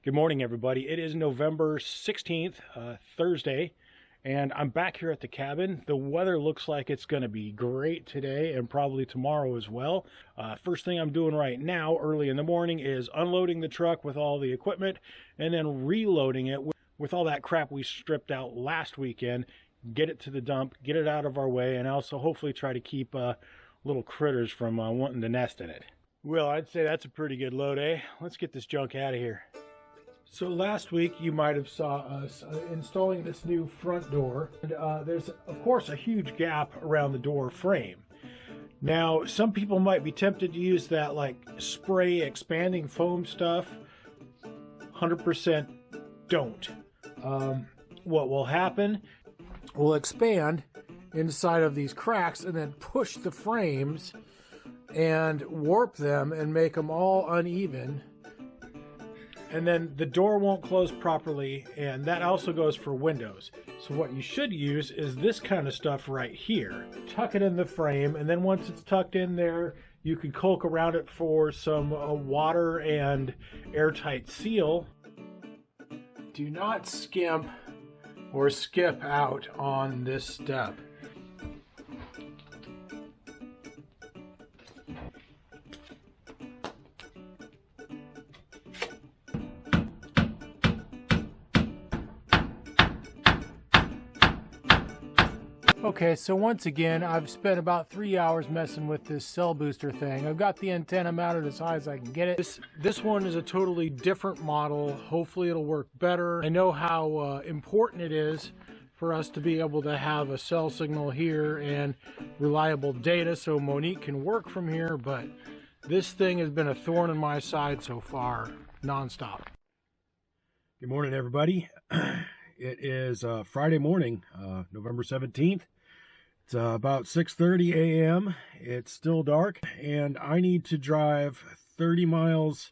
Good morning, everybody. It is November 16th, Thursday, and I'm back here at the cabin. The weather looks like it's going to be great today and probably tomorrow as well. First thing I'm doing right now, early in the morning, is unloading the truck with all the equipment and then reloading it with all that crap we stripped out last weekend, get it to the dump, get it out of our way, and also hopefully try to keep little critters from wanting to nest in it. Well, I'd say that's a pretty good load, eh? Let's get this junk out of here. So last week you might have saw us installing this new front door. And, there's of course a huge gap around the door frame. Now some people might be tempted to use that like spray expanding foam stuff. 100% don't. What will happen, we'll expand inside of these cracks and then push the frames and warp them and make them all uneven. And then the door won't close properly, and that also goes for windows. So what you should use is this kind of stuff right here. Tuck it in the frame, and then once it's tucked in there, you can caulk around it for some water and airtight seal. Do not skimp or skip out on this step. Okay, so once again, I've spent about 3 hours messing with this cell booster thing. I've got the antenna mounted as high as I can get it. This one is a totally different model. Hopefully it'll work better. I know how important it is for us to be able to have a cell signal here and reliable data so Monique can work from here, but this thing has been a thorn in my side so far, nonstop. Good morning, everybody. It is Friday morning, November 17th. It's about 6:30 a.m. It's still dark, and I need to drive 30 miles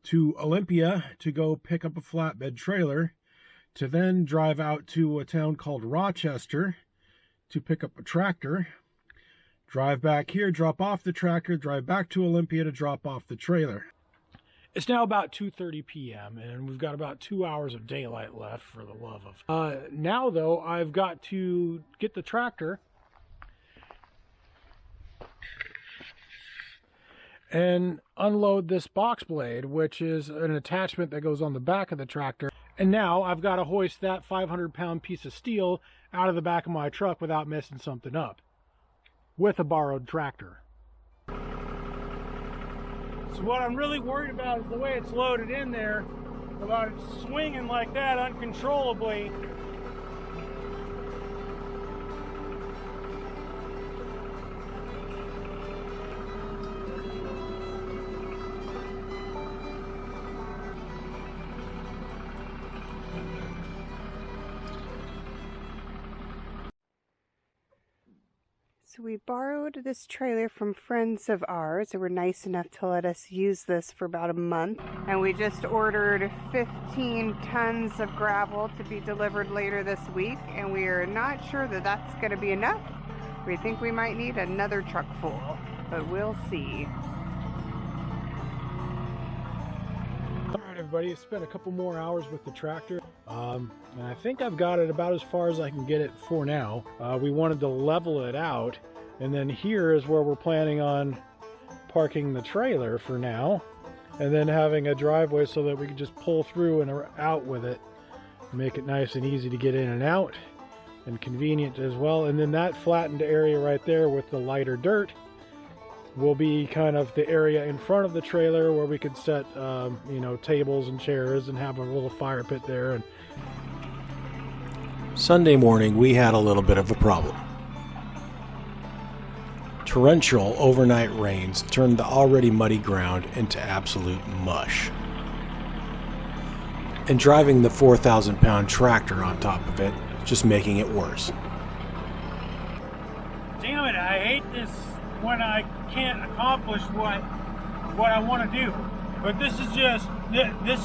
to Olympia to go pick up a flatbed trailer, to then drive out to a town called Rochester to pick up a tractor, drive back here, drop off the tractor, drive back to Olympia to drop off the trailer. It's now about 2:30 p.m. and we've got about 2 hours of daylight left, for the love of. Now though, I've got to get the tractor and unload this box blade, which is an attachment that goes on the back of the tractor. And now I've got to hoist that 500-pound piece of steel out of the back of my truck without messing something up with a borrowed tractor. So what I'm really worried about is the way it's loaded in there, about it swinging like that uncontrollably. So we borrowed this trailer from friends of ours who were nice enough to let us use this for about a month. And we just ordered 15 tons of gravel to be delivered later this week. And we are not sure that that's going to be enough. We think we might need another truck full, but we'll see. All right, everybody, it's been a couple more hours with the tractor. And I think I've got it about as far as I can get it for now. We wanted to level it out, and then here is where we're planning on parking the trailer for now, and then having a driveway so that we can just pull through and out with it, make it nice and easy to get in and out, and convenient as well. And then that flattened area right there with the lighter dirt will be kind of the area in front of the trailer where we could set tables and chairs and have a little fire pit there. And Sunday morning we had a little bit of a problem. Torrential overnight rains turned the already muddy ground into absolute mush. And driving the 4,000-pound tractor on top of it, just making it worse. damn it, I hate this when I can't accomplish what I want to do. But this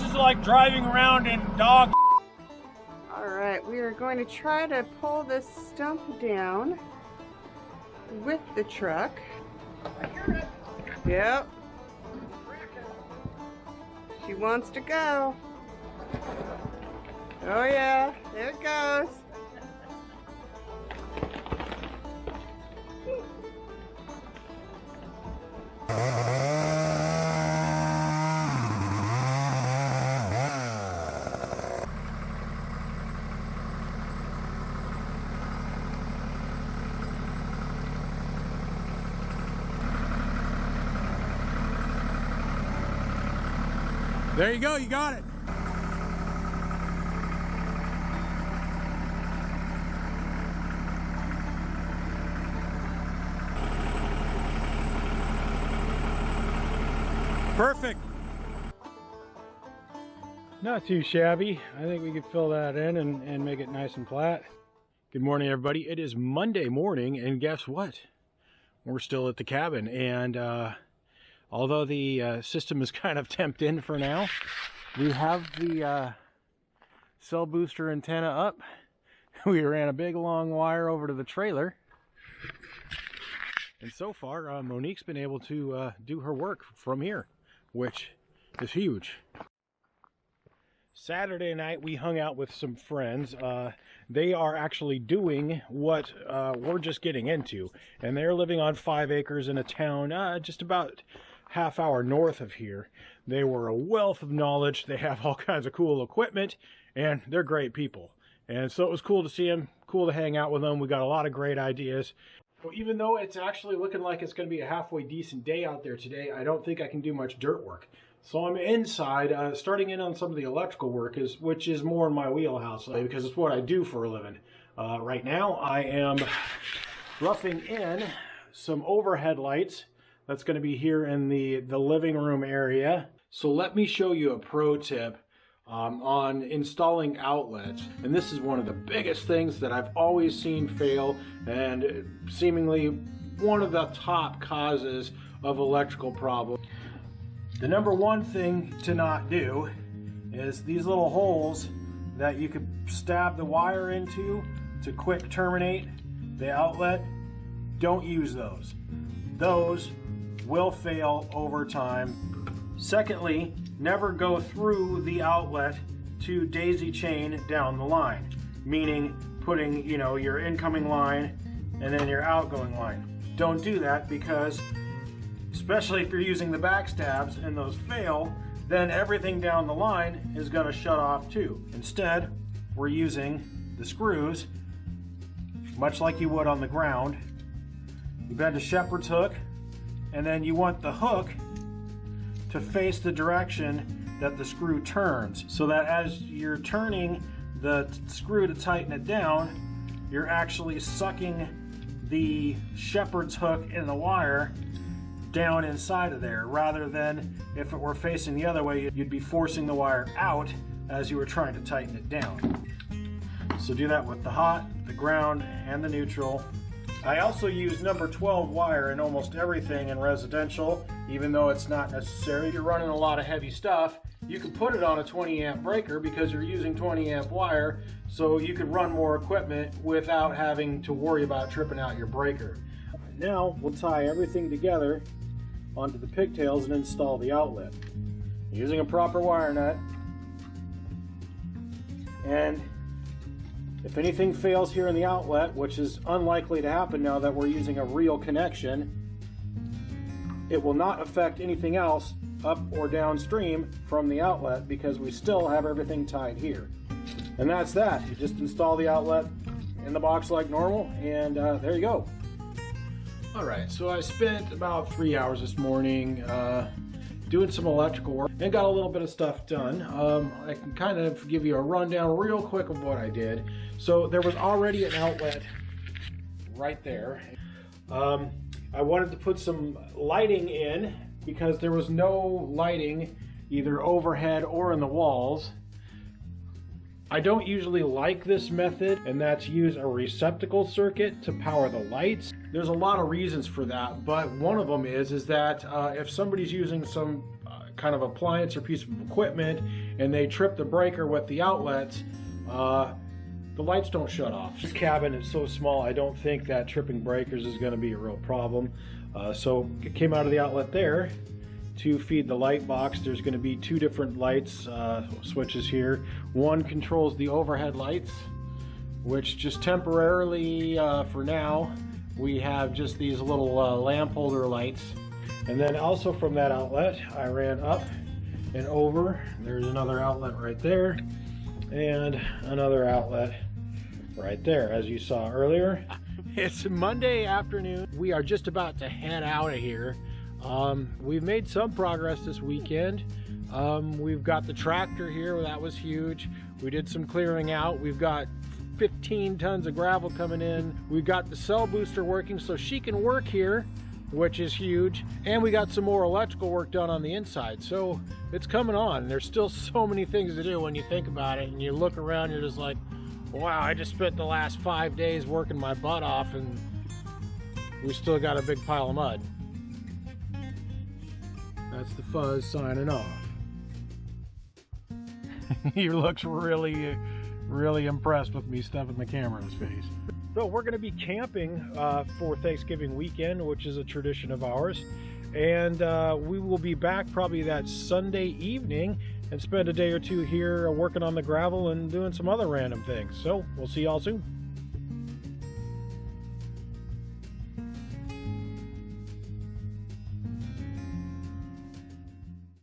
is like driving around in dog. Alright, we are going to try to pull this stump down with the truck. I hear it. Yep. She wants to go. Oh yeah, there it goes. There you go, you got it. Perfect. Not too shabby. I think we could fill that in and make it nice and flat. Good morning, everybody. It is Monday morning, and guess what? We're still at the cabin, and although the system is kind of temped in for now, we have the cell booster antenna up. We ran a big long wire over to the trailer, and so far Monique's been able to do her work from here, which is huge. Saturday night we hung out with some friends. They are actually doing what we're just getting into, and they're living on 5 acres in a town just about half hour north of here. They were a wealth of knowledge. They have all kinds of cool equipment, and they're great people. And so it was cool to see them, cool to hang out with them. We got a lot of great ideas. So even though it's actually looking like it's going to be a halfway decent day out there today, I don't think I can do much dirt work. So I'm inside, starting in on some of the electrical work, which is more in my wheelhouse, because it's what I do for a living. Right now I am roughing in some overhead lights. That's going to be here in the living room area. So let me show you a pro tip on installing outlets. And this is one of the biggest things that I've always seen fail, and seemingly one of the top causes of electrical problems. The number one thing to not do is these little holes that you could stab the wire into to quick terminate the outlet. Don't use those. Those will fail over time. Secondly, never go through the outlet to daisy chain down the line, meaning putting, your incoming line and then your outgoing line. Don't do that, because especially if you're using the backstabs and those fail, then everything down the line is going to shut off too. Instead, we're using the screws much like you would on the ground. You bend a shepherd's hook, and then you want the hook to face the direction that the screw turns, so that as you're turning the screw to tighten it down, you're actually sucking the shepherd's hook in the wire down inside of there, rather than if it were facing the other way, you'd be forcing the wire out as you were trying to tighten it down. So do that with the hot, the ground, and the neutral. I also use number 12 wire in almost everything in residential, even though it's not necessary. If you're running a lot of heavy stuff, you can put it on a 20 amp breaker because you're using 20 amp wire, so you can run more equipment without having to worry about tripping out your breaker. Now we'll tie everything together onto the pigtails and install the outlet using a proper wire nut. And if anything fails here in the outlet, which is unlikely to happen now that we're using a real connection, it will not affect anything else up or downstream from the outlet, because we still have everything tied here. And that's that. You just install the outlet in the box like normal, and there you go. Alright, so I spent about 3 hours this morning doing some electrical work and got a little bit of stuff done. I can kind of give you a rundown real quick of what I did. So there was already an outlet right there. I wanted to put some lighting in because there was no lighting either overhead or in the walls. I don't usually like this method, and that's use a receptacle circuit to power the lights. There's a lot of reasons for that, but one of them is that if somebody's using some kind of appliance or piece of equipment and they trip the breaker with the outlets, the lights don't shut off. This cabin is so small, I don't think that tripping breakers is going to be a real problem. So it came out of the outlet there, to feed the light box. There's going to be two different lights switches here. One controls the overhead lights, which just temporarily for now we have just these little lamp holder lights. And then also from that outlet I ran up and over. There's another outlet right there and another outlet right there, as you saw earlier. It's Monday afternoon. We are just about to head out of here. We've made some progress this weekend. We've got the tractor here, that was huge. We did some clearing out. We've got 15 tons of gravel coming in. We've got the cell booster working so she can work here, which is huge. And we got some more electrical work done on the inside. So it's coming on. There's still so many things to do when you think about it, and you look around, you're just like, wow, I just spent the last 5 days working my butt off and we still got a big pile of mud. That's the Fuzz signing off. He looks really impressed with me stuffing the camera in his face. So we're going to be camping for Thanksgiving weekend, which is a tradition of ours. And we will be back probably that Sunday evening and spend a day or two here working on the gravel and doing some other random things. So we'll see y'all soon.